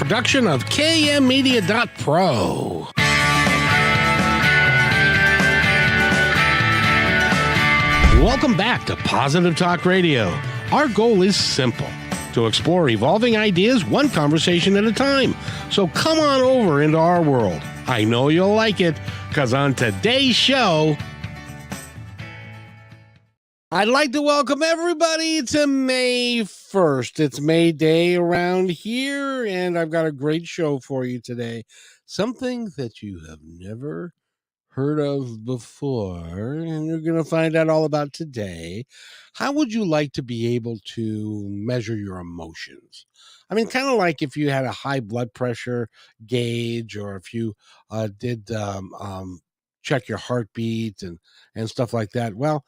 production of kmmedia.pro. Welcome back to Positive Talk Radio. Our goal is simple: to explore evolving ideas one conversation at a time. So come on over into our world. I know you'll like it, because on today's show, I'd like to welcome everybody to May 1st. It's May Day around here, and I've got a great show for you today. Something that you have never heard of before, and you're going to find out all about today. How would you like to be able to measure your emotions? I mean, kind of like if you had a high blood pressure gauge, or if you did check your heartbeat and stuff like that. Well,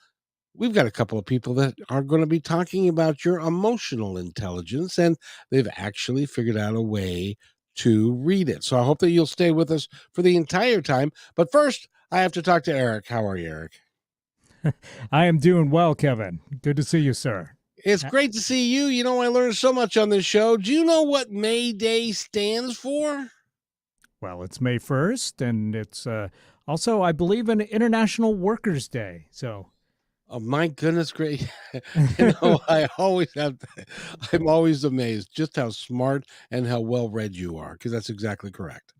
we've got a couple of people that are going to be talking about your emotional intelligence, and they've actually figured out a way to read it. So I hope that you'll stay with us for the entire time. But first, I have to talk to Eric. How are you, Eric? I am doing well, Kevin. Good to see you, sir. It's great to see you. You know, I learned so much on this show. Do you know what May Day stands for? Well, it's May 1st, and it's also, I believe, an International Workers' Day. So, oh my goodness, great! You know, I'm always amazed just how smart and how well read you are, because that's exactly correct.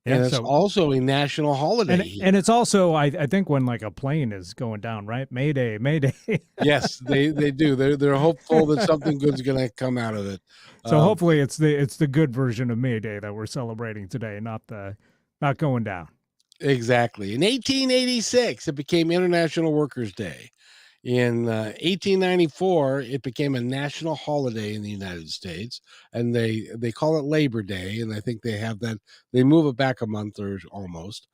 And it's also a national holiday. And it's also, I think, when like a plane is going down, right? May Day, May Day. Yes, they do. They're hopeful that something good's going to come out of it. So hopefully it's the good version of May Day that we're celebrating today, not going down. Exactly. In 1886, it became International Workers' Day. In 1894, it became a national holiday in the United States, and they call it Labor Day, and I think they have that. They move it back a month or almost,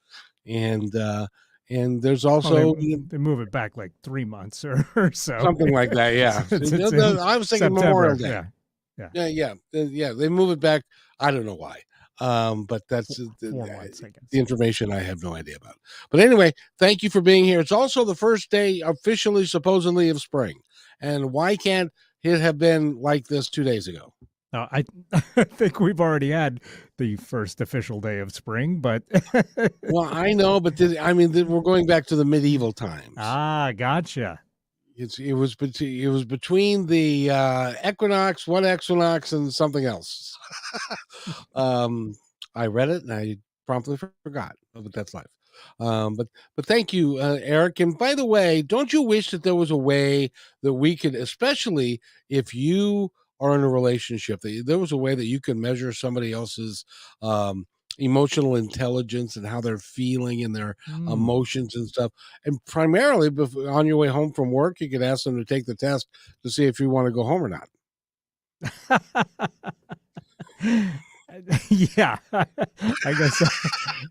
and there's also they move it back like 3 months or so, something like that. Yeah, I was thinking Memorial Day. Yeah. They move it back. I don't know why. But that's 4 months, I guess. The information I have no idea about. But anyway, thank you for being here. It's also the first day officially, supposedly, of spring. And why can't it have been like this 2 days ago? I think we've already had the first official day of spring, but well, I know, but we're going back to the medieval times. Ah, gotcha. It was between the equinox, and something else. I read it and I promptly forgot, but that's life. But thank you, Eric. And by the way, don't you wish that there was a way that we could, especially if you are in a relationship, that there was a way that you could measure somebody else's emotional intelligence and how they're feeling and their emotions and stuff. And primarily on your way home from work, you could ask them to take the test to see if you want to go home or not. Yeah, I guess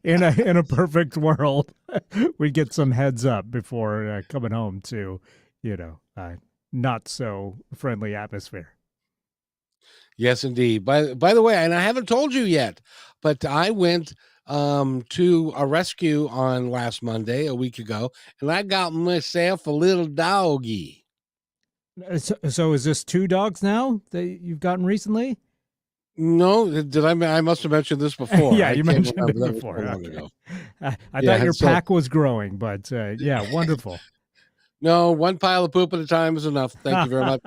in a perfect world, we'd get some heads up before coming home to, not so friendly atmosphere. Yes, indeed. By the way, and I haven't told you yet, but I went to a rescue on last Monday, a week ago, and I got myself a little doggy. So is this 2 dogs now that you've gotten recently? No, did I must have mentioned this before. Yeah, you mentioned it before. Okay. I thought your pack was growing, but yeah, wonderful. No, one pile of poop at a time is enough. Thank you very much.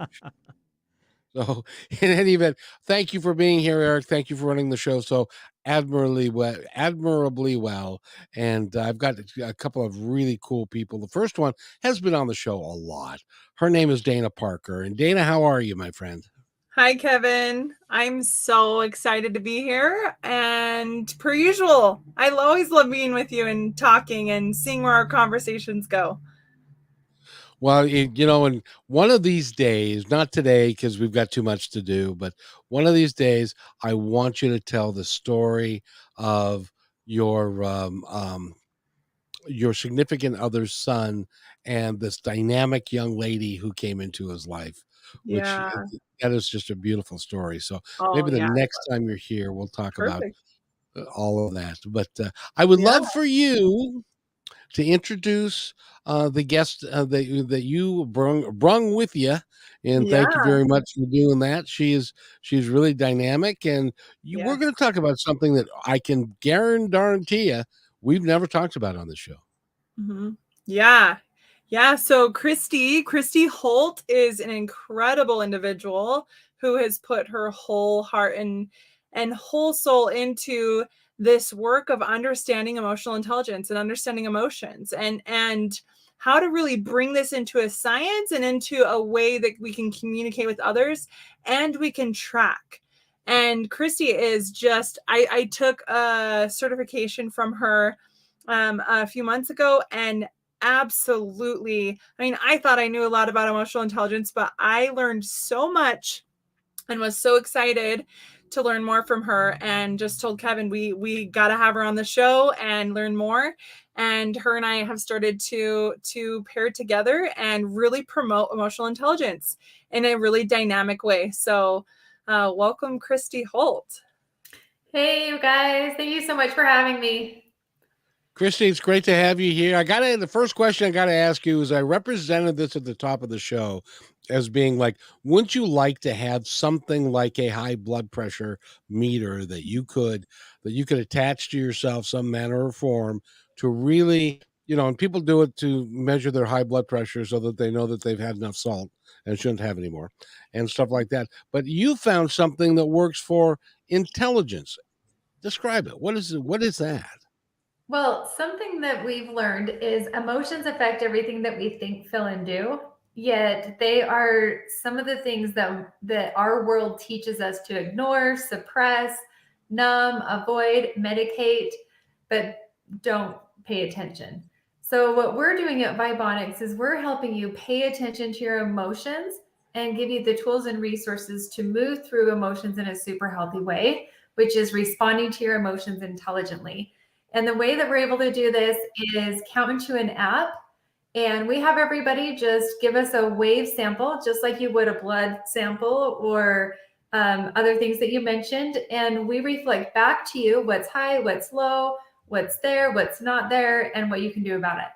So, in any event, thank you for being here, Eric. Thank you for running the show so admirably well. And I've got a couple of really cool people. The first one has been on the show a lot. Her name is Dana Parker. And Dana, how are you, my friend? Hi, Kevin. I'm so excited to be here. And per usual, I always love being with you and talking and seeing where our conversations go. Well, and one of these days, not today because we've got too much to do, but one of these days, I want you to tell the story of your significant other's son and this dynamic young lady who came into his life. Which that is just a beautiful story. So maybe the next time you're here, we'll talk about all of that. But I would love for you to introduce the guest that you brung with you. And thank you Yeah. very much for doing that. She's really dynamic, and we're Yes. going to talk about something that I can guarantee you we've never talked about on the show. Mm-hmm. Yeah. Yeah. So Kristi Holt is an incredible individual who has put her whole heart and whole soul into this work of understanding emotional intelligence and understanding emotions and how to really bring this into a science and into a way that we can communicate with others and we can track. And Kristi is just, I took a certification from her a few months ago, and absolutely, I mean, I thought I knew a lot about emotional intelligence, but I learned so much and was so excited to learn more from her, and just told Kevin we got to have her on the show and learn more. And her and I have started to pair together and really promote emotional intelligence in a really dynamic way. So welcome, Kristi Holt. Hey, you guys. Thank you so much for having me. Kristi, it's great to have you here. The first question I got to ask you is, I represented this at the top of the show as being like, wouldn't you like to have something like a high blood pressure meter that you could attach to yourself, some manner or form, to really, and people do it to measure their high blood pressure so that they know that they've had enough salt and shouldn't have any more and stuff like that. But you found something that works for intelligence. Describe it. What is it? What is that? Well, something that we've learned is emotions affect everything that we think, feel, and do. Yet they are some of the things that our world teaches us to ignore, suppress, numb, avoid, medicate, but don't pay attention. So what we're doing at Vibeonix is we're helping you pay attention to your emotions and give you the tools and resources to move through emotions in a super healthy way, which is responding to your emotions intelligently. And the way that we're able to do this is count into an app. And we have everybody just give us a wave sample, just like you would a blood sample or other things that you mentioned. And we reflect back to you what's high, what's low, what's there, what's not there, and what you can do about it.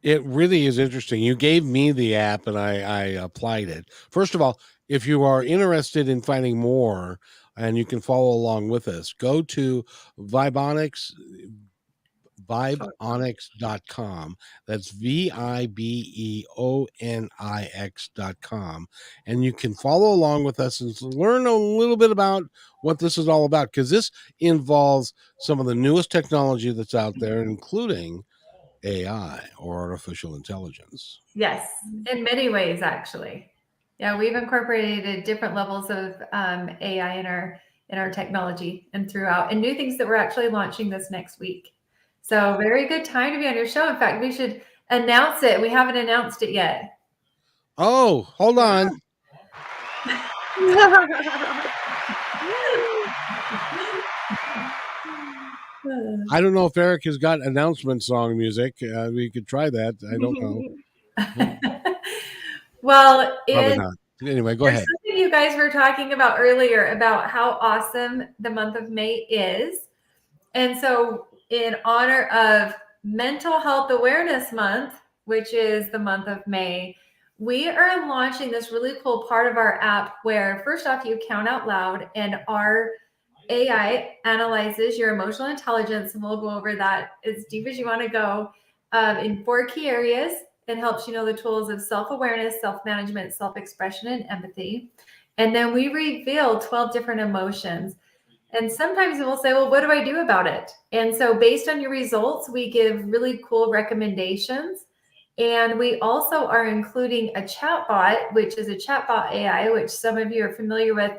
It really is interesting. You gave me the app and I applied it. First of all, if you are interested in finding more and you can follow along with us, go to Vibeonix, Vibeonix.com. That's Vibeonix.com. And you can follow along with us and learn a little bit about what this is all about, because this involves some of the newest technology that's out there, including AI, or artificial intelligence. Yes, in many ways, actually. Yeah, we've incorporated different levels of AI in our technology and throughout, and new things that we're actually launching this next week. So very good time to be on your show. In fact, we should announce it. We haven't announced it yet. Oh, hold on. I don't know if Eric has got announcement song music. We could try that. I don't know. Well, Probably not. Anyway, go ahead. Something you guys were talking about earlier about how awesome the month of May is. And so in honor of Mental Health Awareness Month, which is the month of May, we are launching this really cool part of our app where, first off, you count out loud and our AI analyzes your emotional intelligence, and we'll go over that as deep as you want to go in 4 key areas. It helps you know the tools of self-awareness, self-management, self-expression, and empathy. And then we reveal 12 different emotions. And sometimes we'll say, well, what do I do about it? And so based on your results, we give really cool recommendations. And we also are including a chatbot, which is a chatbot AI, which some of you are familiar with.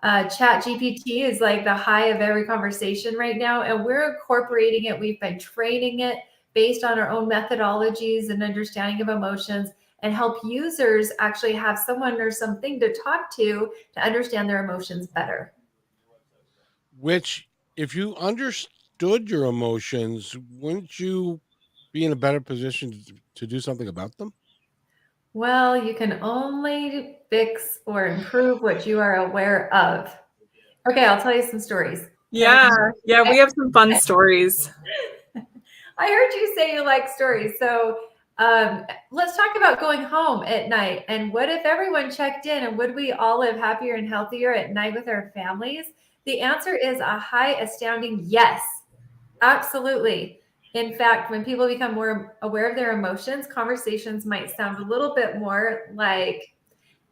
Chat GPT is like the high of every conversation right now. And we're incorporating it. We've been training it based on our own methodologies and understanding of emotions, and help users actually have someone or something to talk to understand their emotions better. Which, if you understood your emotions, wouldn't you be in a better position to do something about them? Well, you can only fix or improve what you are aware of. Okay, I'll tell you some stories. Yeah, we have some fun stories. I heard you say you like stories. So let's talk about going home at night. And what if everyone checked in, and would we all live happier and healthier at night with our families? The answer is a high, astounding yes. Absolutely. In fact, when people become more aware of their emotions, conversations might sound a little bit more like,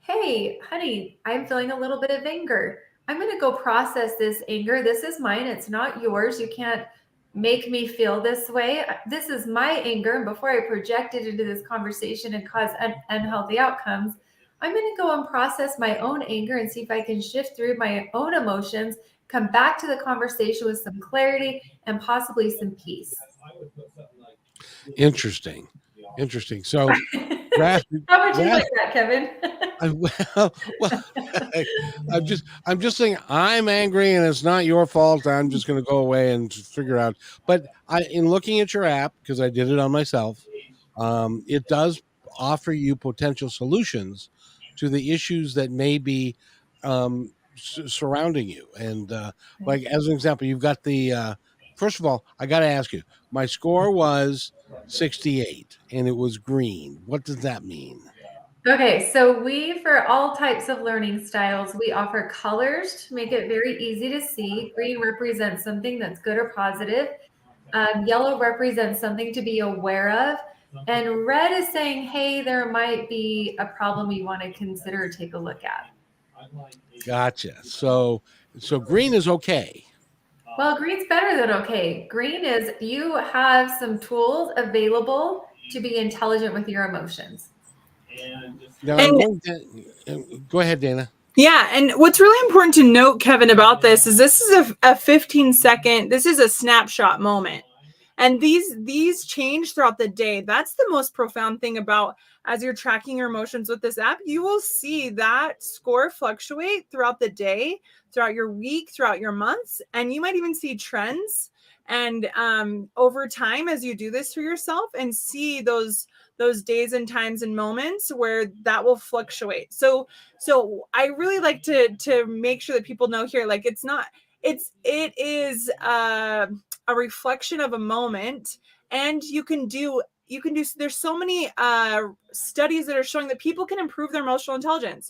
hey, honey, I'm feeling a little bit of anger. I'm going to go process this anger. This is mine. It's not yours. You can't make me feel this way. This is my anger. And before I project it into this conversation and cause unhealthy outcomes, I'm going to go and process my own anger and see if I can shift through my own emotions, come back to the conversation with some clarity and possibly some peace. Interesting. So, How would you like that, Kevin? I'm just saying I'm angry and it's not your fault. I'm just going to go away and figure out. But in looking at your app, because I did it on myself, it does offer you potential solutions to the issues that may be surrounding you. And like as an example, you've got the first of all, I got to ask you, my score was 68 and it was green. What does that mean? Okay, so for all types of learning styles, we offer colors to make it very easy to see. Green represents something that's good or positive. Yellow represents something to be aware of. And red is saying, hey, there might be a problem you want to consider or take a look at. Gotcha. So green is okay. Well, green's better than okay. Green is you have some tools available to be intelligent with your emotions. Now, go ahead, Dana. Yeah, and what's really important to note, Kevin, about this is a 15-second, this is a snapshot moment. And these change throughout the day. That's the most profound thing about as you're tracking your emotions with this app, you will see that score fluctuate throughout the day, throughout your week, throughout your months, and you might even see trends. And over time, as you do this for yourself and see those days and times and moments where that will fluctuate. So I really like to make sure that people know here, like it is a reflection of a moment, and you can do there's so many studies that are showing that people can improve their emotional intelligence.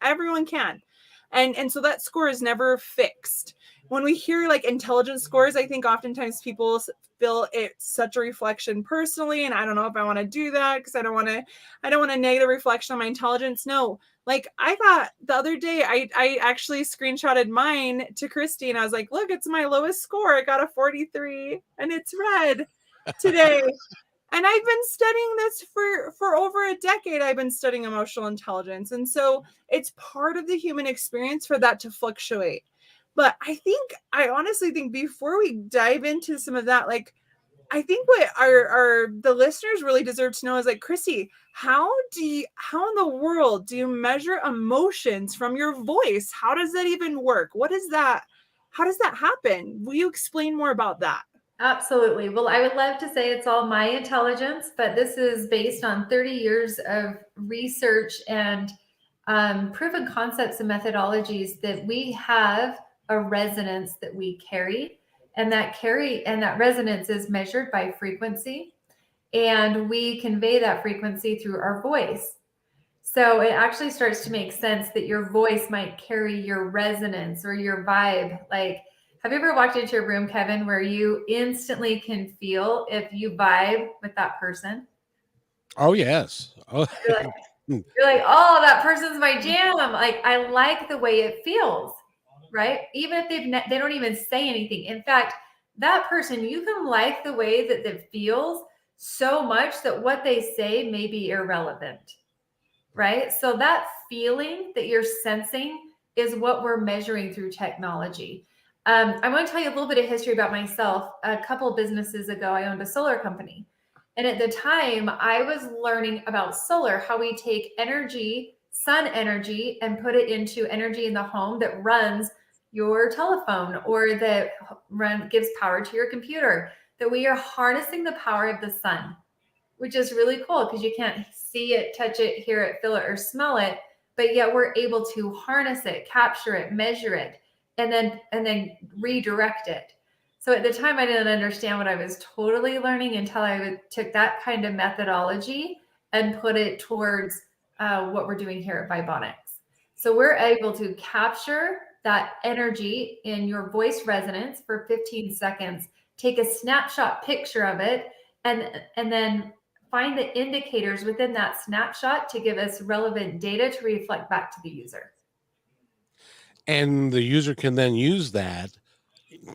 Everyone can. And so that score is never fixed. When we hear like intelligence scores, I think oftentimes people feel it's such a reflection personally, and I don't know if I want to do that because I don't want a negative reflection on my intelligence. No, like I got the other day, I actually screenshotted mine to Kristi, and I was like, look, it's my lowest score. I got a 43, and it's red today. And I've been studying this for over a decade. I've been studying emotional intelligence. And so it's part of the human experience for that to fluctuate. But I honestly think before we dive into some of that, like, I think what the listeners really deserve to know is like, Kristi, how in the world do you measure emotions from your voice? How does that even work? How does that happen? Will you explain more about that? Absolutely. Well, I would love to say it's all my intelligence, but this is based on 30 years of research and proven concepts and methodologies that we have a resonance that we carry, and that resonance is measured by frequency, and we convey that frequency through our voice. So it actually starts to make sense that your voice might carry your resonance or your vibe. Like, have you ever walked into a room, Kevin, where you instantly can feel if you vibe with that person? Oh, yes. Oh. You're like, oh, that person's my jam. Like, I like the way it feels, right? Even if they don't even say anything. In fact, that person, you can like the way that it feels so much that what they say may be irrelevant, right? So that feeling that you're sensing is what we're measuring through technology. I want to tell you a little bit of history about myself. A couple of businesses ago, I owned a solar company. And at the time, I was learning about solar, how we take energy, sun energy, and put it into energy in the home that runs your telephone or that gives power to your computer, that we are harnessing the power of the sun, which is really cool because you can't see it, touch it, hear it, feel it, or smell it, but yet we're able to harness it, capture it, measure it, and then redirect it. So at the time, I didn't understand what I was totally learning until I took that kind of methodology and put it towards what we're doing here at Vibeonix. So we're able to capture that energy in your voice resonance for 15 seconds, take a snapshot picture of it, and then find the indicators within that snapshot to give us relevant data to reflect back to the user. And the user can then use that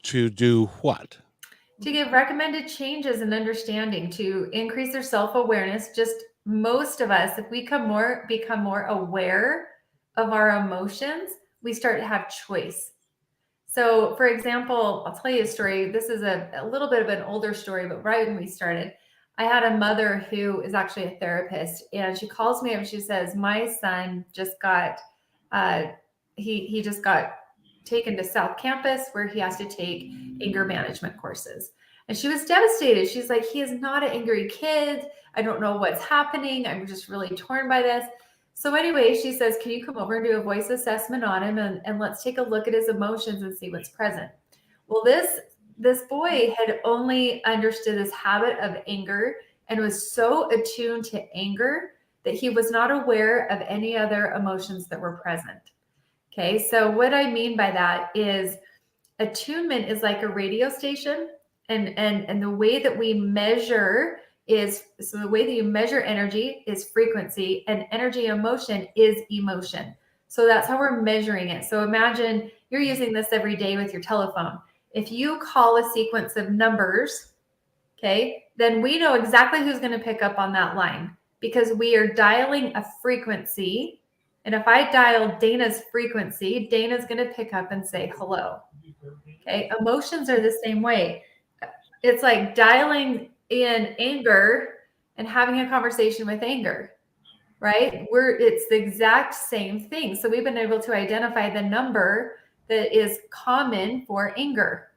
to do what? To give recommended changes and understanding to increase their self-awareness. Just most of us, if we become more aware of our emotions, we start to have choice. So for example, I'll tell you a story. This is a little bit of an older story, but right when we started, I had a mother who is actually a therapist, and she calls me up and she says, my son just got, he just got taken to South Campus where he has to take anger management courses. And she was devastated. She's like, he is not an angry kid. I don't know what's happening. I'm just really torn by this. So anyway, she says, can you come over and do a voice assessment on him and let's take a look at his emotions and see what's present. Well, this boy had only understood this habit of anger and was so attuned to anger that he was not aware of any other emotions that were present. Okay, so what I mean by that is attunement is like a radio station, and the way that we measure is, so the way that you measure energy is frequency, and energy emotion is emotion. So that's how we're measuring it. So imagine you're using this every day with your telephone. If you call a sequence of numbers, okay, then we know exactly who's going to pick up on that line because we are dialing a frequency. And if I dial Dana's frequency, Dana's going to pick up and say hello. Okay. Emotions are the same way. It's like dialing in anger and having a conversation with anger, right? It's the exact same thing. So we've been able to identify the number that is common for anger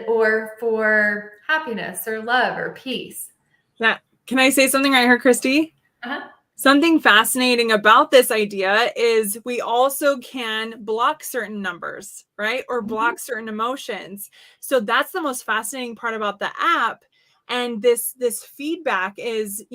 or for happiness or love or peace. Yeah. Can I say something right here, Kristi? Uh-huh. Something fascinating about this idea is we also can block certain numbers, right? Or block certain emotions. So that's the most fascinating part about the app. And this feedback is,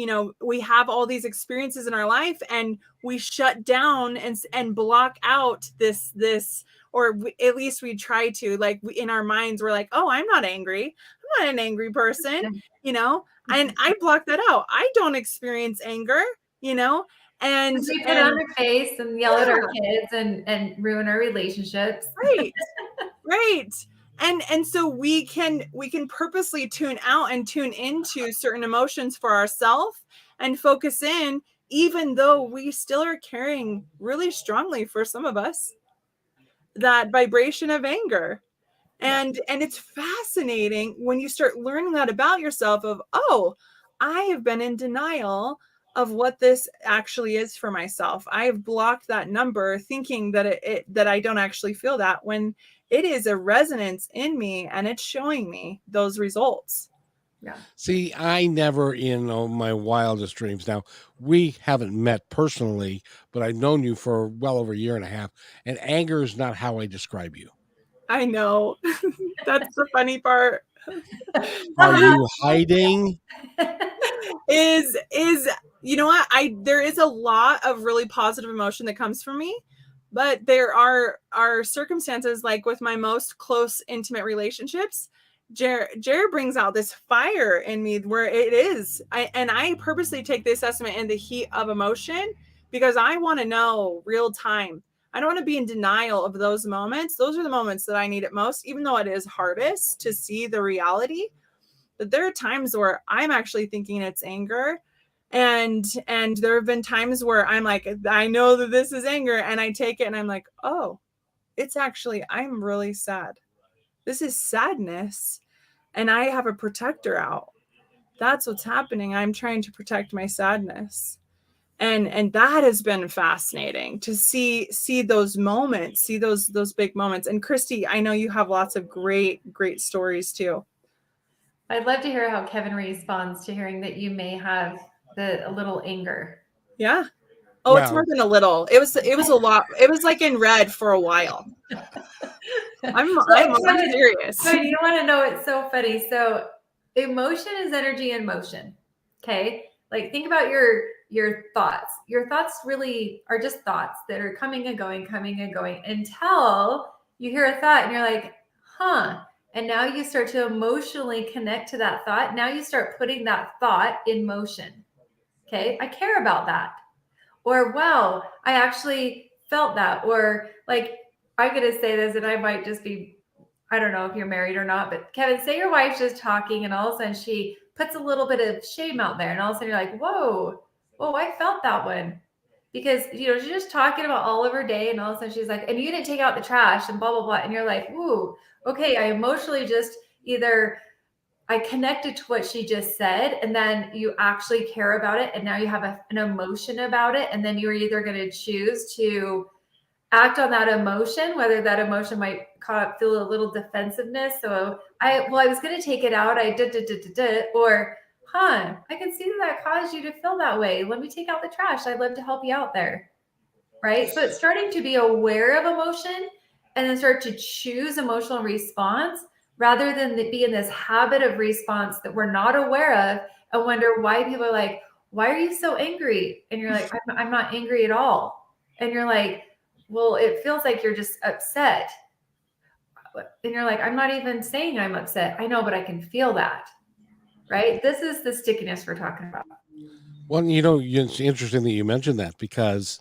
we have all these experiences in our life and we shut down and block out this, or at least we try to, like in our minds, we're like, oh, I'm not angry. I'm not an angry person, and I block that out. I don't experience anger. And we put on our face and yell at our kids and ruin our relationships. Right. And so we can purposely tune out and tune into certain emotions for ourselves and focus in, even though we still are carrying really strongly, for some of us, that vibration of anger. And it's fascinating when you start learning that about yourself of, oh, I have been in denial of what this actually is for myself. I have blocked that number thinking that that I don't actually feel that, when it is a resonance in me and it's showing me those results. Yeah. See, I never in my wildest dreams. Now, we haven't met personally, but I've known you for well over a year and a half, and anger is not how I describe you. I know. That's the funny part. Are you hiding? Is you know what? There is a lot of really positive emotion that comes from me, but there are circumstances, like with my most close intimate relationships, Jared brings out this fire in me where it is. I purposely take the assessment in the heat of emotion because I want to know real time. I don't want to be in denial of those moments. Those are the moments that I need it most, even though it is hardest to see the reality. But there are times where I'm actually thinking it's anger. And there have been times where I'm like, I know that this is anger, and I take it and I'm like, oh, it's actually, I'm really sad. This is sadness. And I have a protector out. That's what's happening. I'm trying to protect my sadness. And that has been fascinating to see those moments, see those big moments. And Kristi, I know you have lots of great stories too. I'd love to hear how Kevin responds to hearing that you may have a little anger. Yeah. Oh, well, it's more than a little. It was a lot. It was like in red for a while. I'm So, serious. So you want to know, it's so funny. So emotion is energy in motion. Okay. Like think about your thoughts. Your thoughts really are just thoughts that are coming and going until you hear a thought and you're like, huh. And now you start to emotionally connect to that thought. Now you start putting that thought in motion. Okay. I care about that. Or, wow, I actually felt that. Or like, I'm going to say this and I might just be, I don't know if you're married or not, but Kevin, say your wife's just talking and all of a sudden she puts a little bit of shame out there and all of a sudden you're like, whoa, I felt that one. Because, she's just talking about all of her day and all of a sudden she's like, and you didn't take out the trash and blah, blah, blah. And you're like, ooh, okay, I emotionally just either I connected to what she just said, and then you actually care about it. And now you have an emotion about it. And then you're either going to choose to act on that emotion, whether that emotion might feel a little defensiveness. So I was going to take it out. I did, or, I can see that caused you to feel that way. Let me take out the trash. I'd love to help you out there. Right. So it's starting to be aware of emotion and then start to choose emotional response rather than be in this habit of response that we're not aware of and wonder why people are like, why are you so angry? And you're like, I'm not angry at all. And you're like, well, it feels like you're just upset. And you're like, I'm not even saying I'm upset. I know, but I can feel that. Right. This is the stickiness we're talking about. Well, it's interesting that you mentioned that because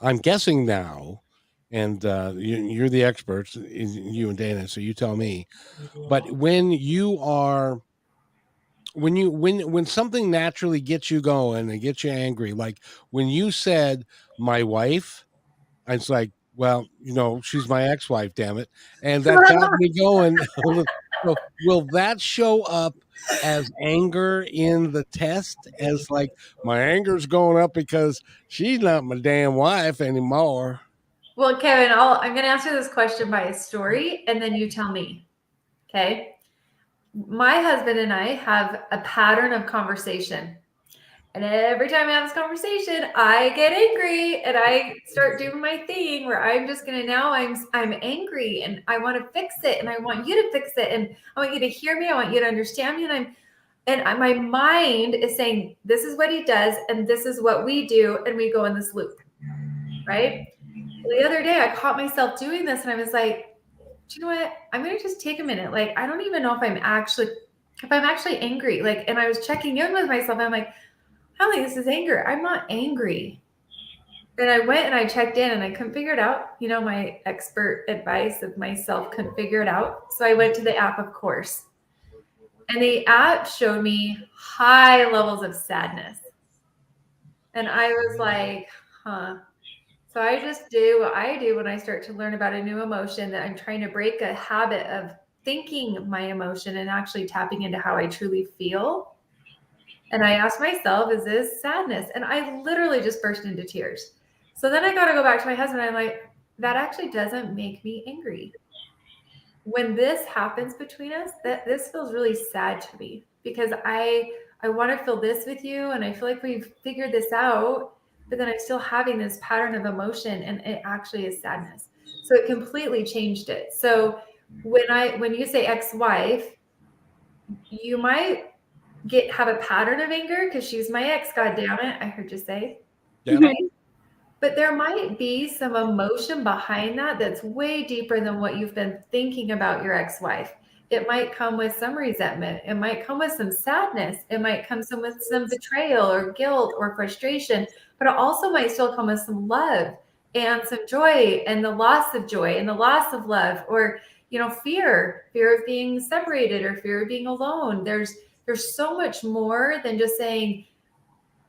I'm guessing now, and you're the experts, you and Dana, so you tell me. But when you are, when something naturally gets you going and gets you angry, like when you said my wife, it's like, well, she's my ex-wife, damn it, and that got me going. So will that show up as anger in the test? As like my anger's going up because she's not my damn wife anymore. Well, Kevin, I'm going to answer this question by a story, and then you tell me. Okay. My husband and I have a pattern of conversation. And every time I have this conversation, I get angry and I start doing my thing where I'm just going to, now I'm angry and I want to fix it and I want you to fix it and I want you to hear me. I want you to understand me. And my mind is saying, this is what he does and this is what we do. And we go in this loop, right? The other day I caught myself doing this and I was like, do you know what? I'm going to just take a minute. Like, I don't even know if I'm actually angry. Like, and I was checking in with myself. I'm like, I don't think this is anger. I'm not angry. And I went and I checked in and I couldn't figure it out. My expert advice of myself couldn't figure it out. So I went to the app, of course. And the app showed me high levels of sadness. And I was like, huh. So I just do what I do when I start to learn about a new emotion, that I'm trying to break a habit of thinking my emotion and actually tapping into how I truly feel. And I asked myself, is this sadness? And I literally just burst into tears. So then I got to go back to my husband. I'm like, that actually doesn't make me angry. When this happens between us, this feels really sad to me because I want to feel this with you. And I feel like we've figured this out, but then I'm still having this pattern of emotion and it actually is sadness. So it completely changed it. So when you say ex-wife, you might have a pattern of anger because she's my ex, God damn it, I heard you say. Yeah. Right? But there might be some emotion behind that that's way deeper than what you've been thinking about your ex-wife. It might come with some resentment. It might come with some sadness. It might come with some betrayal or guilt or frustration, but it also might still come with some love and some joy and the loss of joy and the loss of love, or, fear of being separated or fear of being alone. There's so much more than just saying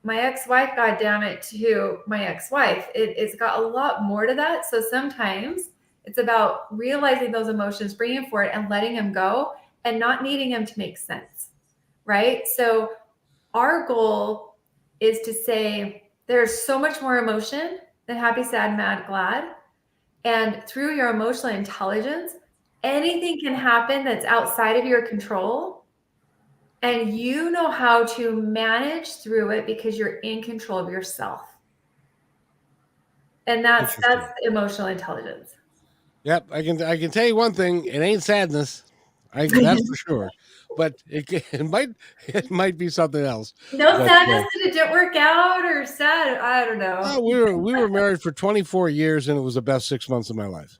my ex-wife, God damn it, to my ex-wife. It's got a lot more to that. So sometimes it's about realizing those emotions, bringing them forward and letting them go and not needing them to make sense, right? So our goal is to say there's so much more emotion than happy, sad, mad, glad. And through your emotional intelligence, anything can happen that's outside of your control. And you know how to manage through it because you're in control of yourself. And that's emotional intelligence. Yep, I can tell you one thing. It ain't sadness. That's for sure. But it might be something else. No But, sadness that it didn't work out, or sad. I don't know. we were married for 24 years, and it was the best 6 months of my life.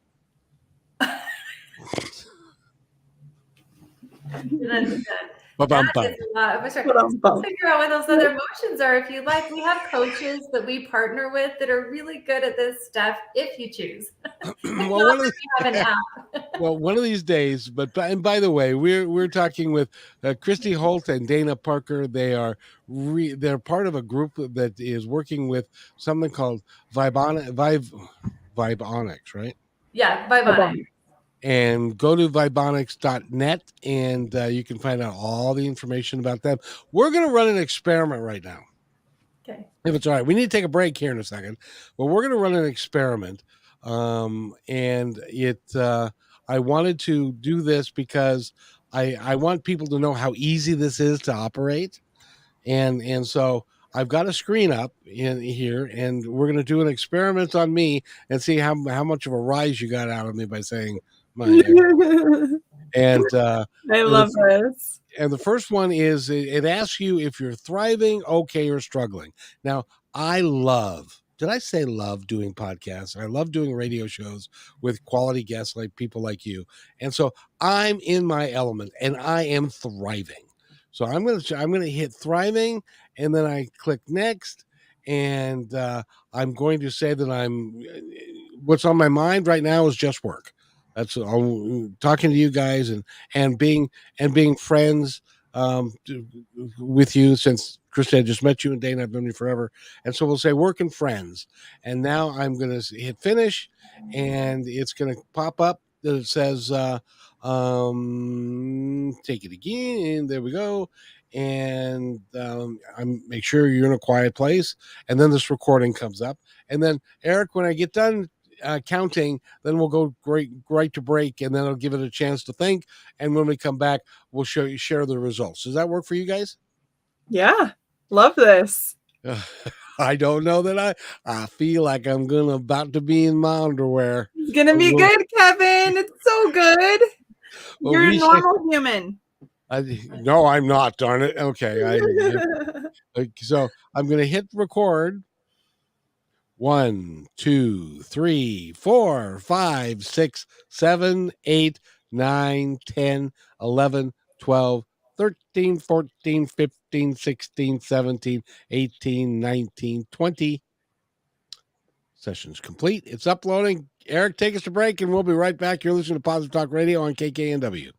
That is a lot of a struggle. We'll figure out what those other emotions are if you like. We have coaches that we partner with that are really good at this stuff if you choose. Well, one of these days. And by the way, we're talking with Kristi Holt and Dana Parker. They're part of a group that is working with something called Vibeonix, right? Yeah, Vibeonix. And go to Vibeonix.net, and you can find out all the information about them. We're going to run an experiment right now. Okay. If it's all right. We need to take a break here in a second, but we're going to run an experiment. And I wanted to do this because I want people to know how easy this is to operate. And so I've got a screen up in here, and we're going to do an experiment on me and see how much of a rise you got out of me by saying my name. And I love this. And the first one is it asks you if you're thriving, okay, or struggling. Now, did I say love doing podcasts? I love doing radio shows with quality guests like people like you. And so I'm in my element and I am thriving. So I'm going to hit thriving, and then I click next, and I'm going to say that what's on my mind right now is just work. That's I'm talking to you guys and being friends with you, since Kristi, I just met you, and Dana, I've known you forever. And so we'll say work and friends. And now I'm going to hit finish, and it's going to pop up that it says, take it again. There we go. And I'm make sure you're in a quiet place. And then this recording comes up. And then Eric, when I get done counting, then we'll go right to break, and then I'll give it a chance to think. And when we come back, we'll share the results. Does that work for you guys? Yeah, love this. I don't know that I feel like I'm about to be in my underwear. It's gonna be good, Kevin. It's so good. You're a normal human. No, I'm not. Darn it. Okay. So I'm gonna hit record. 1, 2, 3, 4, 5, 6, 7, 8, 9, 10, 11, 12, 13, 14, 15, 16, 17, 18, 19, 20. Session's complete. It's uploading. Eric, take us to break, and we'll be right back. You're listening to Positive Talk Radio on KKNW.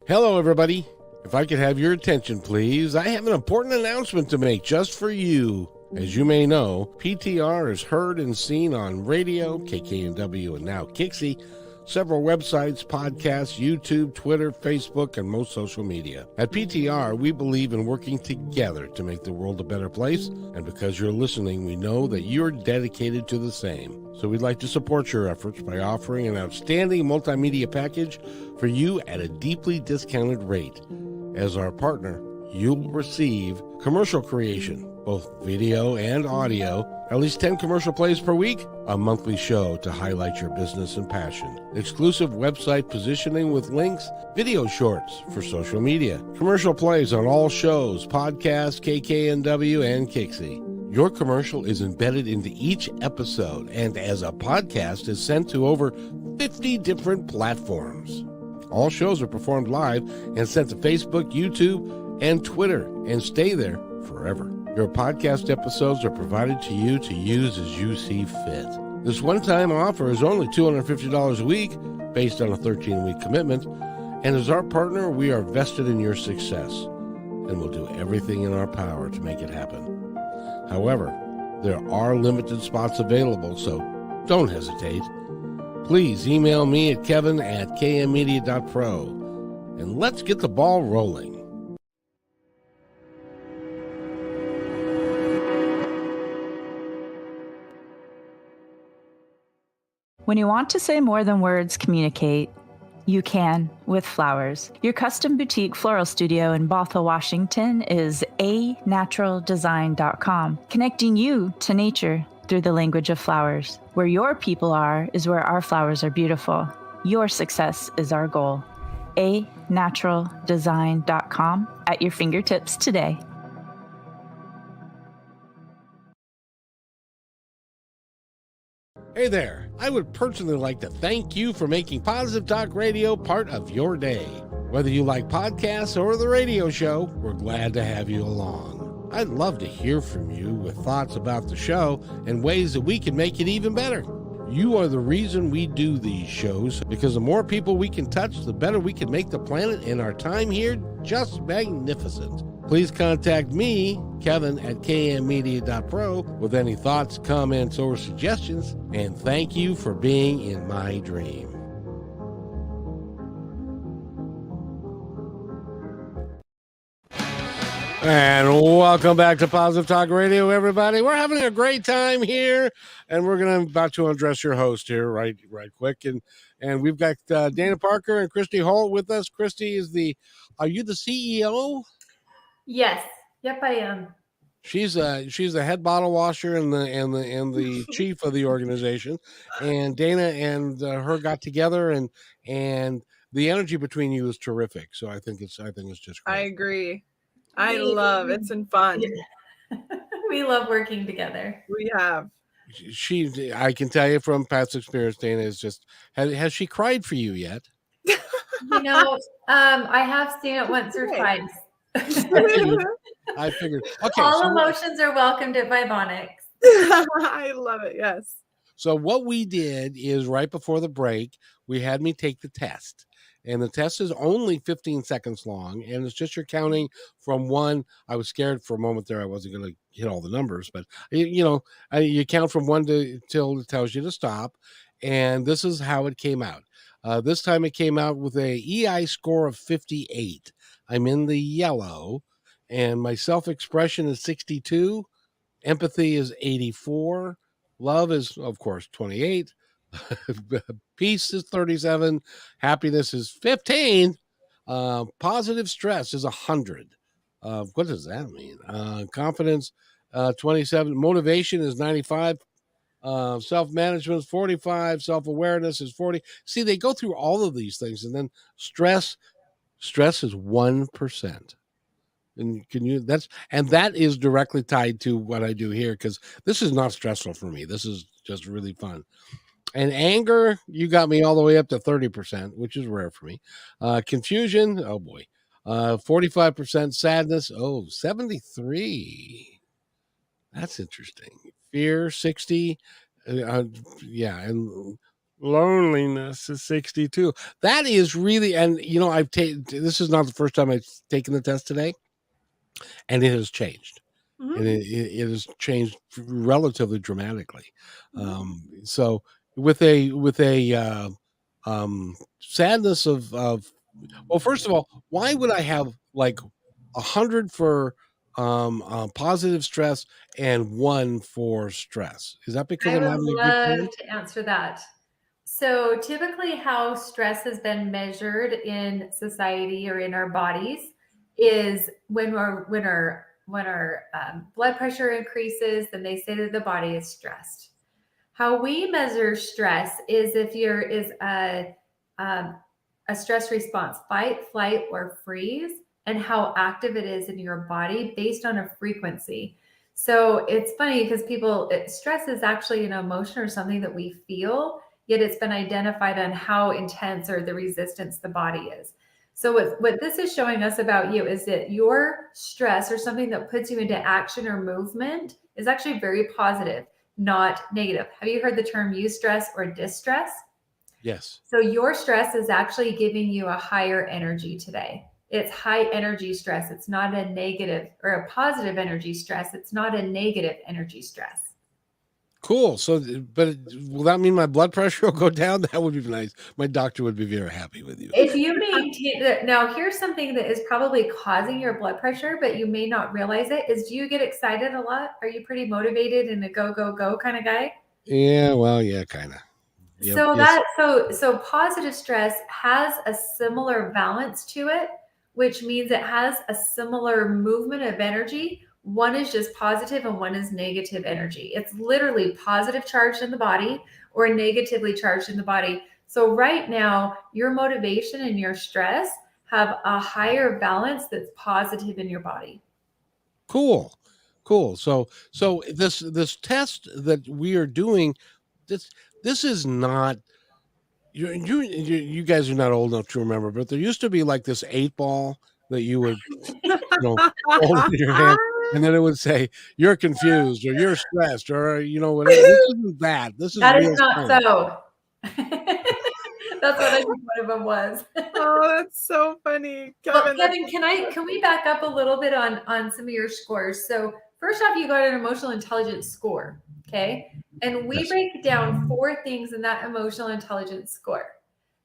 Hello, everybody. If I could have your attention, please. I have an important announcement to make just for you. As you may know, PTR is heard and seen on radio, KKNW, and now Kixi, several websites, podcasts, YouTube, Twitter, Facebook, and most social media. At PTR, we believe in working together to make the world a better place, and because you're listening, we know that you're dedicated to the same. So we'd like to support your efforts by offering an outstanding multimedia package for you at a deeply discounted rate. As our partner, you'll receive commercial creation, both video and audio, at least 10 commercial plays per week, a monthly show to highlight your business and passion, exclusive website positioning with links, video shorts for social media, commercial plays on all shows, podcasts, KKNW, and Kixi. Your commercial is embedded into each episode and as a podcast is sent to over 50 different platforms. All shows are performed live and sent to Facebook, YouTube, and Twitter, and stay there forever. Your podcast episodes are provided to you to use as you see fit. This one-time offer is only $250 a week, based on a 13-week commitment, and as our partner, we are vested in your success, and we'll do everything in our power to make it happen. However, there are limited spots available, so don't hesitate. Please email me at kevin@kmmedia.pro, and let's get the ball rolling. When you want to say more than words communicate, you can with flowers. Your custom boutique floral studio in Bothell, Washington is anaturaldesign.com, connecting you to nature through the language of flowers. Where your people are is where our flowers are beautiful. Your success is our goal. anaturaldesign.com at your fingertips today. Hey there. I would personally like to thank you for making Positive Talk Radio part of your day. Whether you like podcasts or the radio show, we're glad to have you along. I'd love to hear from you with thoughts about the show and ways that we can make it even better. You are the reason we do these shows, because the more people we can touch, the better we can make the planet and our time here just magnificent. Please contact me, Kevin, at kmmedia.pro with any thoughts, comments, or suggestions, and thank you for being in my dream. And welcome back to Positive Talk Radio, everybody. We're having a great time here, and we're about to address your host here right quick. And we've got Dana Parker and Kristi Holt with us. Kristi are you the CEO? Yes. Yep, I am. She's the head bottle washer and the chief of the organization. And Dana and her got together, and the energy between you is terrific. So I think it's just great. I agree. I love it's been fun. We love working together. We have. I can tell you from past experience, Dana is just has she cried for you yet? You know, I have seen it once or twice. I figured. Okay, all emotions are welcomed at Vibeonix. I love it. Yes. So what we did is right before the break, we had me take the test. And the test is only 15 seconds long, and it's just you're counting from one. I was scared for a moment there. I wasn't going to hit all the numbers, but you count from one till it tells you to stop. And this is how it came out. This time it came out with a EI score of 58. I'm in the yellow, and my self-expression is 62. Empathy is 84. Love is, of course, 28. Peace is 37. Happiness is 15. Positive stress is 100. What does that mean? Confidence, 27. Motivation is 95. Self-management is 45. Self-awareness is 40. See, they go through all of these things, and then stress is 1%. And that is directly tied to what I do here, because this is not stressful for me. This is just really fun. And anger, you got me all the way up to 30%, which is rare for me. Confusion, oh boy. 45%. Sadness, 73. That's interesting. Fear, 60. And loneliness is 62. That is really, and this is not the first time I've taken the test today, and it has changed. Mm-hmm. And it has changed relatively dramatically. Mm-hmm. So with a sadness of well, first of all, why would I have like 100 for positive stress and 1 for stress? Is that because I'm having a good time? I would love to answer that. So typically how stress has been measured in society or in our bodies is when our blood pressure increases, then they say that the body is stressed. How we measure stress is if there is a stress response, fight, flight, or freeze, and how active it is in your body based on a frequency. So it's funny because stress is actually an emotion or something that we feel, yet it's been identified on how intense or the resistance the body is. So what this is showing us about you is that your stress or something that puts you into action or movement is actually very positive, not negative. Have you heard the term eustress or distress? Yes. So your stress is actually giving you a higher energy today. It's high energy stress. It's not a negative or a positive energy stress. It's not a negative energy stress. Cool. So, but will that mean my blood pressure will go down? That would be nice. My doctor would be very happy with you. If you maintain that, now here's something that is probably causing your blood pressure, but you may not realize it, is do you get excited a lot? Are you pretty motivated and a go, go, go kind of guy? Yeah, well, yeah, kind of. Yep, so positive stress has a similar balance to it, which means it has a similar movement of energy. One is just positive and one is negative energy. It's literally positive charged in the body or negatively charged in the body. So right now, your motivation and your stress have a higher balance that's positive in your body. Cool. So this test that we are doing, this is not you guys are not old enough to remember, but there used to be like this 8 ball that you would, hold in your hand, and then it would say you're confused or you're stressed or whatever. This isn't that. This is That is real not science. so. That's what I think one of them was. Oh, that's so funny, Well, Kevin. Kevin, can we back up a little bit on some of your scores? So first off, you got an emotional intelligence score, okay? And we Yes. break down 4 things in that emotional intelligence score.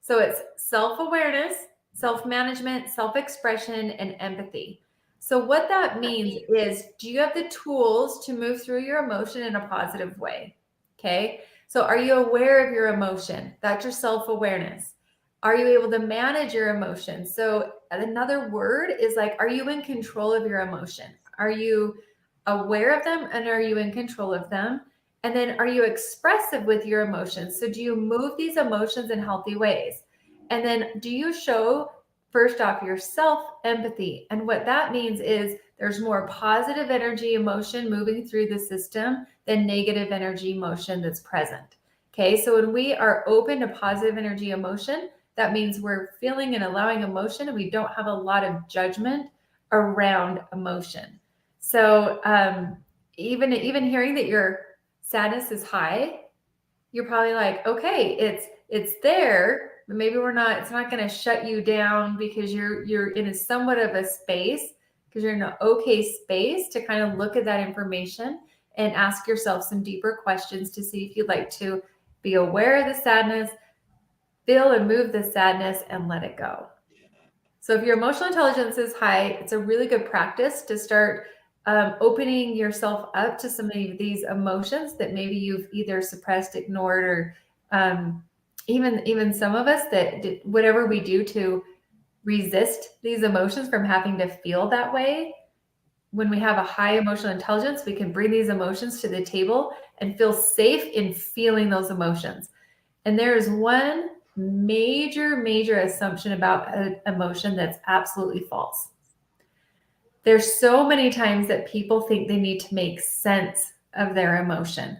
So it's self-awareness, self-management, self-expression, and empathy. So what that means is, do you have the tools to move through your emotion in a positive way? Okay. So are you aware of your emotion? That's your self-awareness. Are you able to manage your emotions? So another word is like, are you in control of your emotion? Are you aware of them and are you in control of them? And then are you expressive with your emotions? So do you move these emotions in healthy ways? And then do you show, first off, your self-empathy? And what that means is there's more positive energy emotion moving through the system than negative energy emotion that's present. Okay, so when we are open to positive energy emotion, that means we're feeling and allowing emotion, and we don't have a lot of judgment around emotion. So even hearing that your sadness is high, you're probably like, okay, it's there, but maybe it's not going to shut you down because you're in a somewhat of a space, because you're in an okay space to kind of look at that information and ask yourself some deeper questions to see if you'd like to be aware of the sadness, feel and move the sadness, and let it go. So if your emotional intelligence is high, it's a really good practice to start opening yourself up to some of these emotions that maybe you've either suppressed, ignored, or even some of us that whatever we do to resist these emotions from having to feel that way. When we have a high emotional intelligence, we can bring these emotions to the table and feel safe in feeling those emotions. And there is one major assumption about an emotion that's absolutely false. There's so many times that people think they need to make sense of their emotion,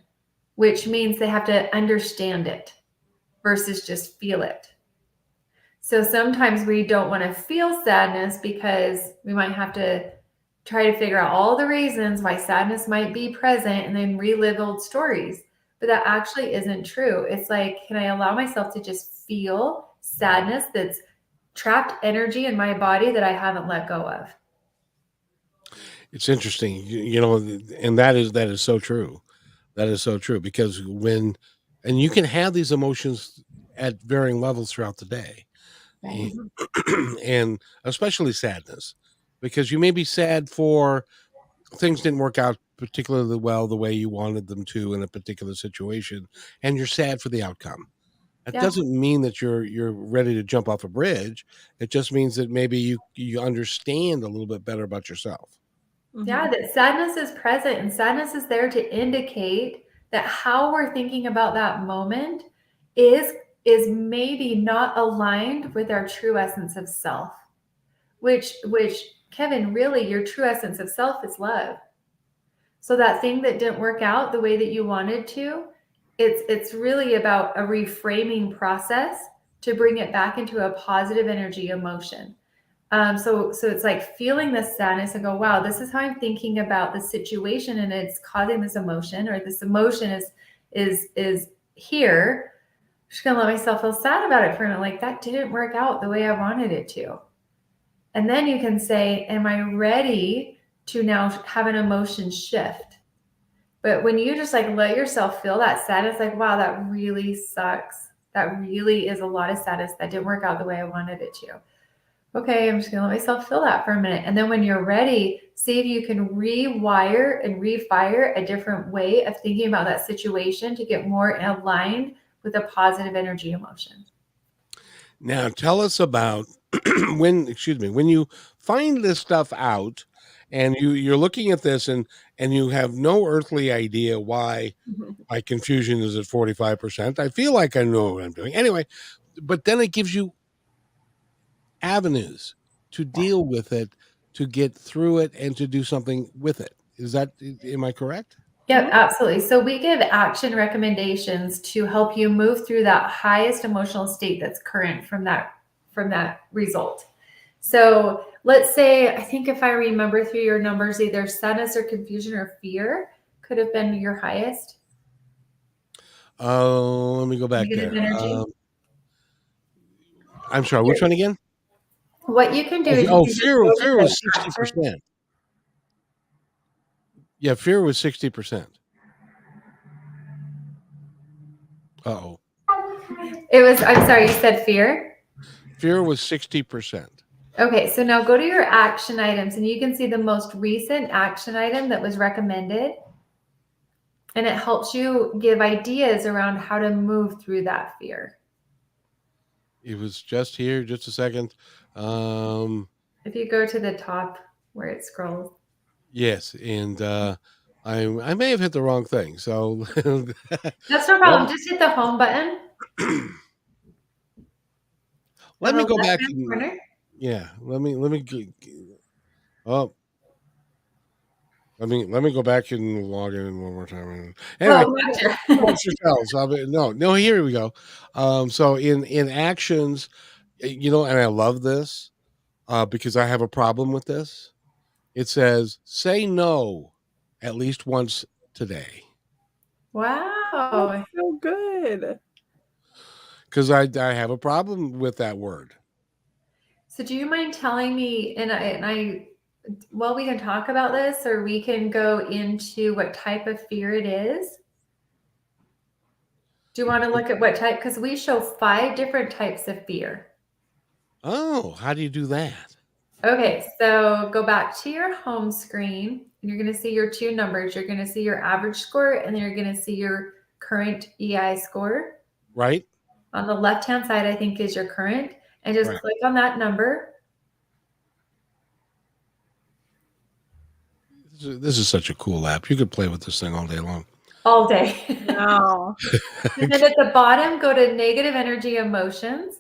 which means they have to understand it versus just feel it. So sometimes we don't want to feel sadness because we might have to try to figure out all the reasons why sadness might be present and then relive old stories. But that actually isn't true. It's like, can I allow myself to just feel sadness that's trapped energy in my body that I haven't let go of? It's interesting, and that is so true. That is so true because and you can have these emotions at varying levels throughout the day. Right. And especially sadness, because you may be sad for things didn't work out particularly well the way you wanted them to in a particular situation, and you're sad for the outcome. That Yeah. doesn't mean that you're ready to jump off a bridge. It just means that maybe you understand a little bit better about yourself. Yeah, that sadness is present, and sadness is there to indicate that how we're thinking about that moment is maybe not aligned with our true essence of self. Which Kevin, really your true essence of self is love. So that thing that didn't work out the way that you wanted to, it's really about a reframing process to bring it back into a positive energy emotion. So it's like feeling the sadness and go, wow, this is how I'm thinking about the situation, and it's causing this emotion, or this emotion is here. I'm just gonna let myself feel sad about it for a minute. Like, that didn't work out the way I wanted it to. And then you can say, am I ready to now have an emotion shift? But when you just like let yourself feel that sadness, like, wow, that really sucks. That really is a lot of sadness. That didn't work out the way I wanted it to. Okay, I'm just gonna let myself feel that for a minute. And then when you're ready, see if you can rewire and refire a different way of thinking about that situation to get more aligned with a positive energy emotion. Now, tell us about when you find this stuff out and you're looking at this and you have no earthly idea why my confusion is at 45%. I feel like I know what I'm doing anyway, but then it gives you avenues to deal with it, to get through it, and to do something with it. Am I correct? Yep, absolutely. So we give action recommendations to help you move through that highest emotional state that's current from that result. So let's say, I think if I remember through your numbers, either sadness or confusion or fear could have been your highest. Let me go back Negative there. energy. I'm sorry, which one again? What you can do is you can just fear go to fear the was action. 60%. Yeah, fear was 60%. Uh-oh. I'm sorry, you said fear? Fear was 60%. Okay, so now go to your action items and you can see the most recent action item that was recommended. And it helps you give ideas around how to move through that fear. It was just here, just a second. If you go to the top where it scrolls. Yes, and I may have hit the wrong thing. So That's no problem. Just hit the home button. let me go back. Corner. Yeah, let me oh. Let me go back and log in one more time. Anyway, no, here we go. So in actions, and I love this because I have a problem with this. It says, say no at least once today. Wow. So good. Because I have a problem with that word. So do you mind telling me, well, we can talk about this or we can go into what type of fear it is. Do you want to look at what type? Because we show 5 different types of fear. Oh, how do you do that? Okay, so go back to your home screen and you're going to see your 2 numbers. You're going to see your average score and then you're going to see your current EI score. Right. On the left-hand side, I think, is your current. And just click on that number. This is such a cool app. You could play with this thing all day long. All day. Wow. And then at the bottom, go to negative energy emotions.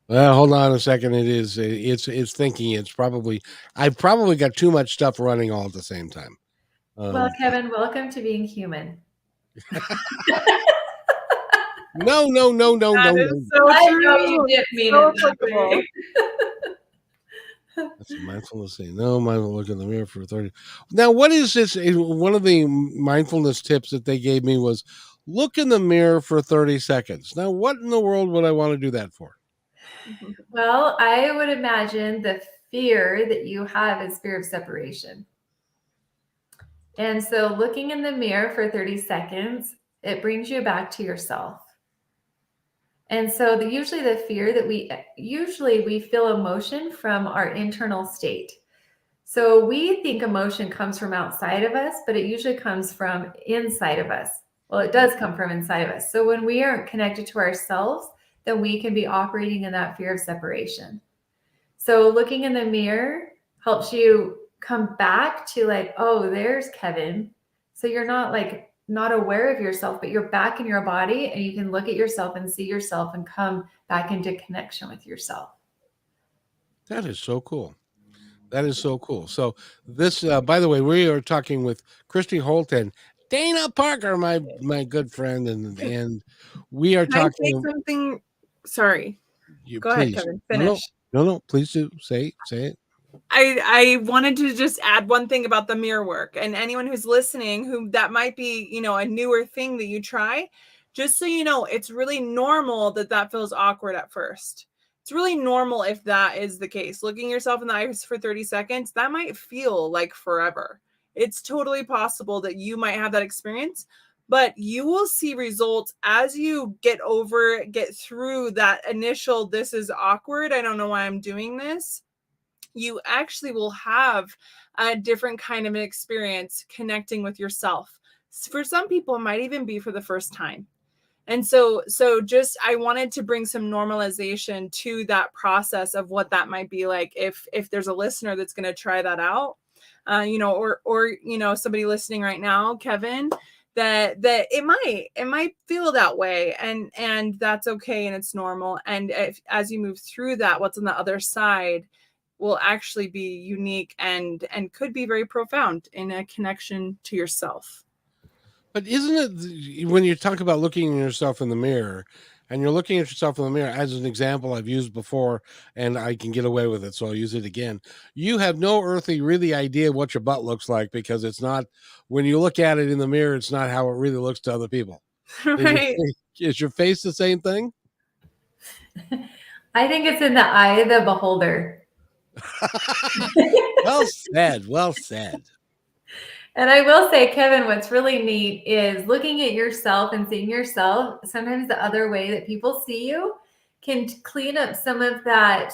Well, hold on a second. It's thinking. I've probably got too much stuff running all at the same time. Well, Kevin, welcome to being human. No. That is so I true. know you didn't mean So it that way. That's a mindfulness thing. No, mindful look in the mirror for 30. Now, what is this? One of the mindfulness tips that they gave me was look in the mirror for 30 seconds. Now, what in the world would I want to do that for? Well, I would imagine the fear that you have is fear of separation. And so looking in the mirror for 30 seconds, it brings you back to yourself. And so usually the fear that we feel emotion from our internal state. So we think emotion comes from outside of us, but it usually comes from inside of us. Well, it does come from inside of us. So when we aren't connected to ourselves, then we can be operating in that fear of separation. So looking in the mirror helps you come back to like, oh, there's Kevin. So you're not aware of yourself, but you're back in your body and you can look at yourself and see yourself and come back into connection with yourself. That is so cool. That is so cool. So this, by the way, we are talking with Kristi Holt and Dana Parker, my good friend, and we are Can I say talking. something? Sorry. Go ahead, Kevin. Finish. No. Please do say it. I wanted to just add one thing about the mirror work, and anyone who's listening who that might be, a newer thing that you try, just so you know, it's really normal that feels awkward at first. It's really normal if that is the case. Looking yourself in the eyes for 30 seconds, that might feel like forever. It's totally possible that you might have that experience, but you will see results as you get through that initial, this is awkward, I don't know why I'm doing this. You actually will have a different kind of an experience connecting with yourself. For some people, it might even be for the first time. And so just, I wanted to bring some normalization to that process of what that might be like if there's a listener that's going to try that out. or somebody listening right now, Kevin, that it might feel that way, and that's okay, and it's normal. And as you move through that, what's on the other side will actually be unique and could be very profound in a connection to yourself. But isn't it, when you talk about looking at yourself in the mirror, and you're looking at yourself in the mirror, as an example I've used before, and I can get away with it, so I'll use it again. You have no earthly really idea what your butt looks like, because it's not, when you look at it in the mirror, it's not how it really looks to other people. Right. Is your face the same thing? I think it's in the eye of the beholder. Well said. Well said. And I will say, Kevin, what's really neat is looking at yourself and seeing yourself. Sometimes the other way that people see you can clean up some of that.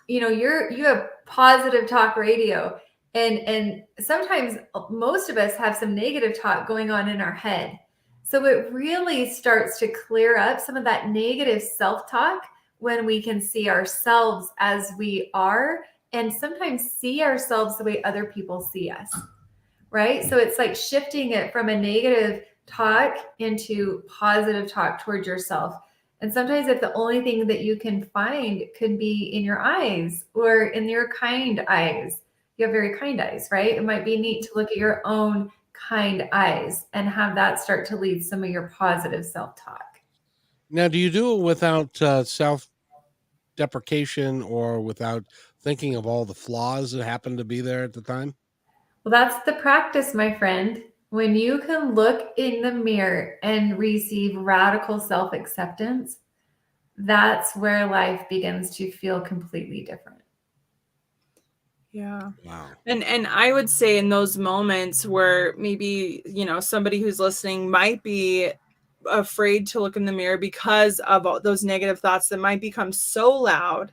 You have positive talk radio, and sometimes most of us have some negative talk going on in our head. So it really starts to clear up some of that negative self-talk when we can see ourselves as we are, and sometimes see ourselves the way other people see us. Right? So it's like shifting it from a negative talk into positive talk towards yourself. And sometimes if the only thing that you can find could be in your eyes or in your kind eyes, you have very kind eyes, right? It might be neat to look at your own kind eyes and have that start to lead some of your positive self-talk. Now, do you do it without self-deprecation, or without thinking of all the flaws that happen to be there at the time? Well, that's the practice, my friend. When you can look in the mirror and receive radical self-acceptance, that's where life begins to feel completely different. Yeah. Wow. And I would say in those moments where maybe, somebody who's listening might be afraid to look in the mirror because of all those negative thoughts that might become so loud,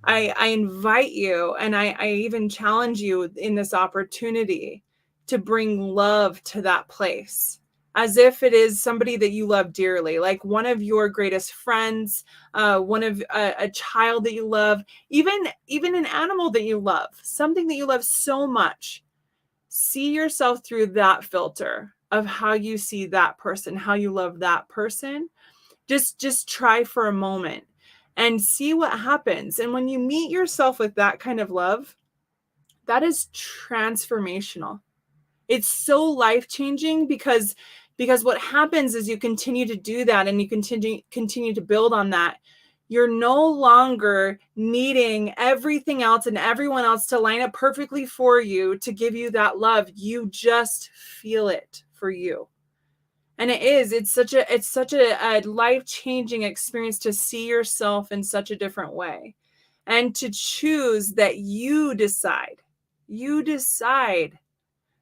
I invite you, and I even challenge you in this opportunity to bring love to that place, as if it is somebody that you love dearly, like one of your greatest friends, one of a child that you love, even an animal that you love, something that you love so much. See yourself through that filter of how you see that person, how you love that person. Just try for a moment and see what happens. And when you meet yourself with that kind of love, that is transformational. It's so life-changing, because what happens is you continue to do that, and you continue to build on that. You're no longer needing everything else and everyone else to line up perfectly for you to give you that love. You just feel it for you. And it's such a life-changing experience to see yourself in such a different way, and to choose that you decide.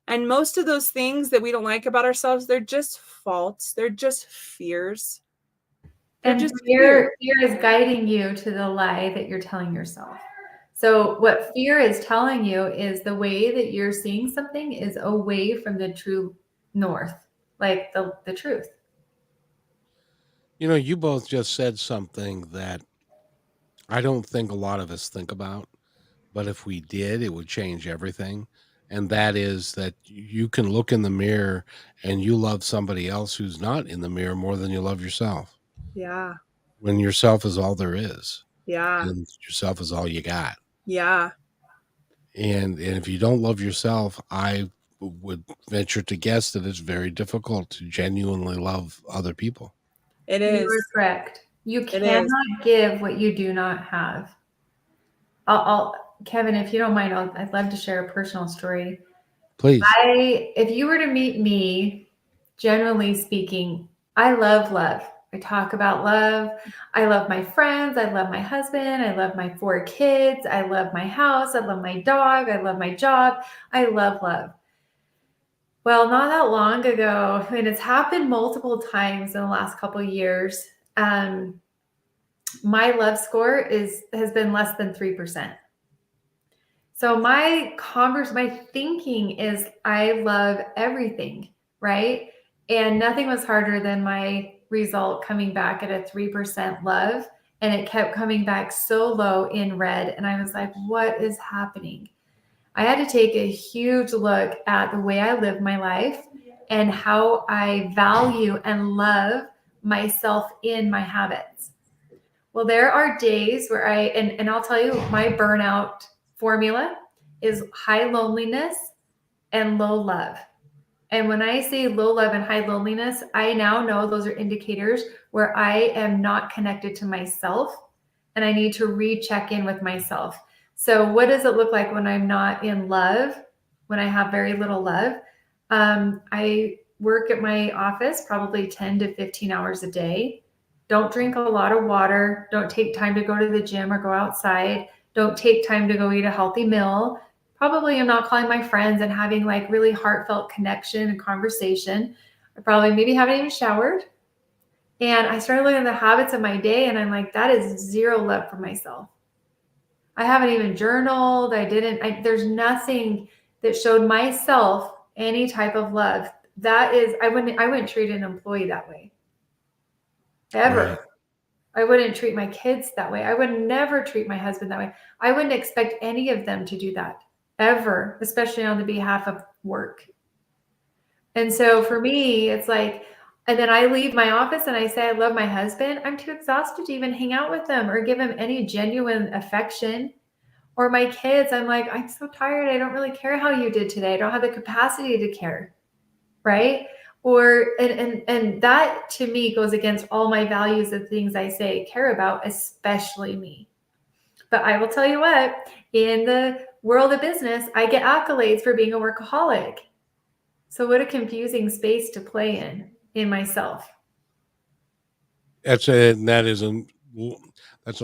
And most of those things that we don't like about ourselves, they're just faults. They're just fears. And fear is guiding you to the lie that you're telling yourself. So what fear is telling you is the way that you're seeing something is away from the true north, like the truth. You both just said something that I don't think a lot of us think about, but if we did, it would change everything. And that is that you can look in the mirror and you love somebody else who's not in the mirror more than you love yourself. Yeah. When yourself is all there is. Yeah. And yourself is all you got. Yeah. And if you don't love yourself, I would venture to guess that it's very difficult to genuinely love other people. It is. You are correct. You cannot give what you do not have. I'll Kevin, if you don't mind, I'd love to share a personal story. Please. If you were to meet me, generally speaking, I love love. I talk about love. I love my friends. I love my husband. I love my 4 kids. I love my house. I love my dog. I love my job. I love love. Well, not that long ago, and it's happened multiple times in the last couple of years, my love score has been less than 3%. So my thinking is I love everything, right? And nothing was harder than my result coming back at a 3% love. And it kept coming back so low in red. And I was like, what is happening? I had to take a huge look at the way I live my life and how I value and love myself in my habits. Well, there are days where and I'll tell you, my burnout formula is high loneliness and low love. And when I say low love and high loneliness, I now know those are indicators where I am not connected to myself and I need to recheck in with myself. So what does it look like when I'm not in love, when I have very little love? I work at my office probably 10 to 15 hours a day. Don't drink a lot of water. Don't take time to go to the gym or go outside. Don't take time to go eat a healthy meal. Probably I'm not calling my friends and having like really heartfelt connection and conversation. I probably maybe haven't even showered. And I started looking at the habits of my day and I'm like, that is zero love for myself. I haven't even journaled. There's nothing that showed myself any type of love. That is, I wouldn't treat an employee that way. Ever. Right. I wouldn't treat my kids that way. I would never treat my husband that way. I wouldn't expect any of them to do that ever, especially on the behalf of work. And so for me, it's like, and then I leave my office and I say, I love my husband. I'm too exhausted to even hang out with them or give him any genuine affection. Or my kids, I'm like, I'm so tired. I don't really care how you did today. I don't have the capacity to care. Right. Or, and that to me goes against all my values of things I say care about, especially me. But I will tell you what, in the world of business, I get accolades for being a workaholic. So what a confusing space to play in myself. That's a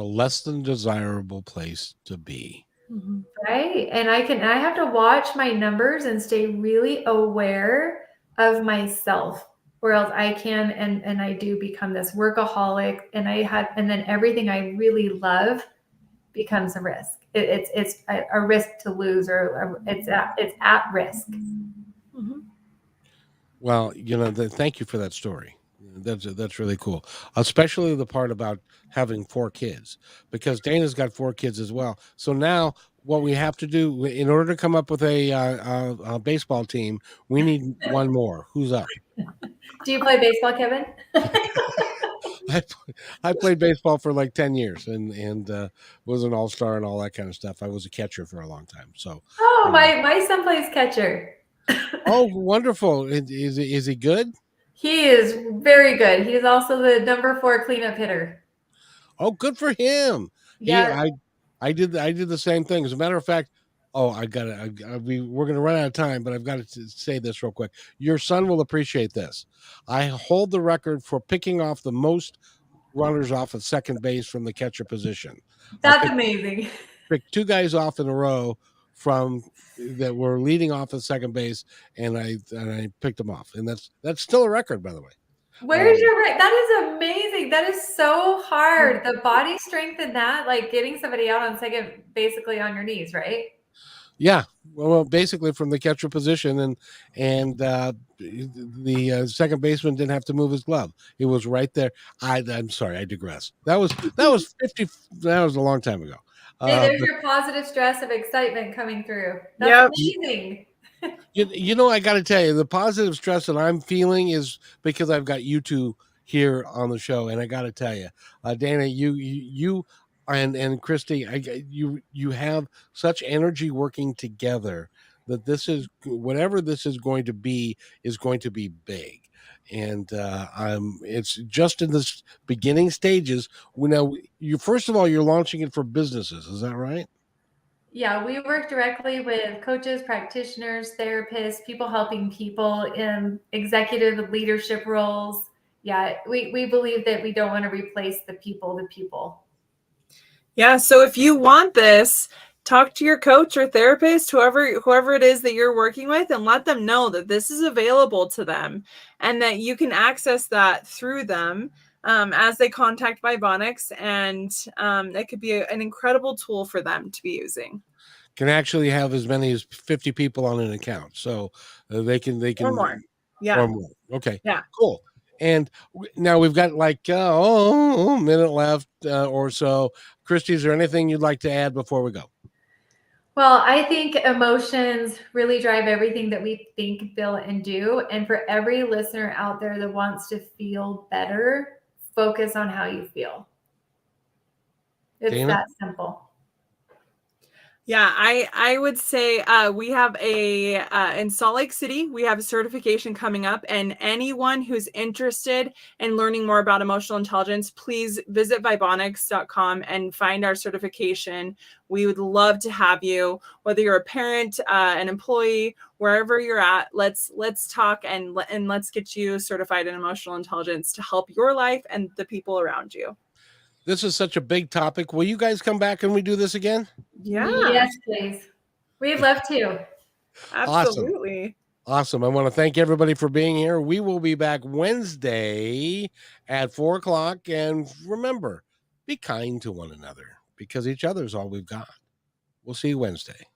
less than desirable place to be. Right. And I have to watch my numbers and stay really aware of myself, or else I can and I do become this workaholic, and then everything I really love becomes a risk. It's a risk to lose, or it's at risk. Well, thank you for that story. That's really cool, especially the part about having 4 kids, because Dana's got 4 kids as well. So now, what we have to do in order to come up with a baseball team, we need one more. Who's up? Do you play baseball, Kevin? I played baseball for like 10 years and was an all-star and all that kind of stuff. I was a catcher for a long time. So My son plays catcher. Oh, wonderful. Is he good? He is very good. He is also the number 4 cleanup hitter. Oh, good for him. Yeah. I did the same thing. As a matter of fact, we're going to run out of time, but I've got to say this real quick. Your son will appreciate this. I hold the record for picking off the most runners off at second base from the catcher position. That's amazing. Picked 2 guys off in a row that were leading off at second base, and I picked them off, and that's still a record, by the way. Where's your right? That is amazing. That is so hard. The body strength in that, like getting somebody out on second, basically on your knees, right? Yeah, well, basically from the catcher position, and the second baseman didn't have to move his glove; it was right there. I'm sorry, I digress. That was 50. That was a long time ago. There's your positive stress of excitement coming through. That's amazing. I got to tell you, the positive stress that I'm feeling is because I've got you 2 here on the show, and I got to tell you, Dana, you and Kristi, you have such energy working together that whatever this is going to be big. And it's just in this beginning stages. First of all, you're launching it for businesses. Is that right? Yeah, we work directly with coaches, practitioners, therapists, people helping people in executive leadership roles. Yeah, we believe that we don't want to replace the people. Yeah, so if you want this, talk to your coach or therapist, whoever it is that you're working with, and let them know that this is available to them and that you can access that through them as they contact Vibeonix, and it could be an incredible tool for them to be using. Can actually have as many as 50 people on an account, so they can or more. or more. Okay, Yeah, cool. And now we've got like a minute left or so. Kristi, is there anything you'd like to add before we go? Well, I think emotions really drive everything that we think, feel, and do. And for every listener out there that wants to feel better, focus on how you feel. It's Dana? that simple. Yeah, I would say we have in Salt Lake City, we have a certification coming up, and anyone who's interested in learning more about emotional intelligence, please visit Vibeonix.com and find our certification. We would love to have you, whether you're a parent, an employee, wherever you're at. Let's talk and let's get you certified in emotional intelligence to help your life and the people around you. This is such a big topic. Will you guys come back and we do this again? Yeah. Yes, please. We'd love to. Absolutely. Awesome. I want to thank everybody for being here. We will be back Wednesday at 4:00. And remember, be kind to one another because each other's all we've got. We'll see you Wednesday.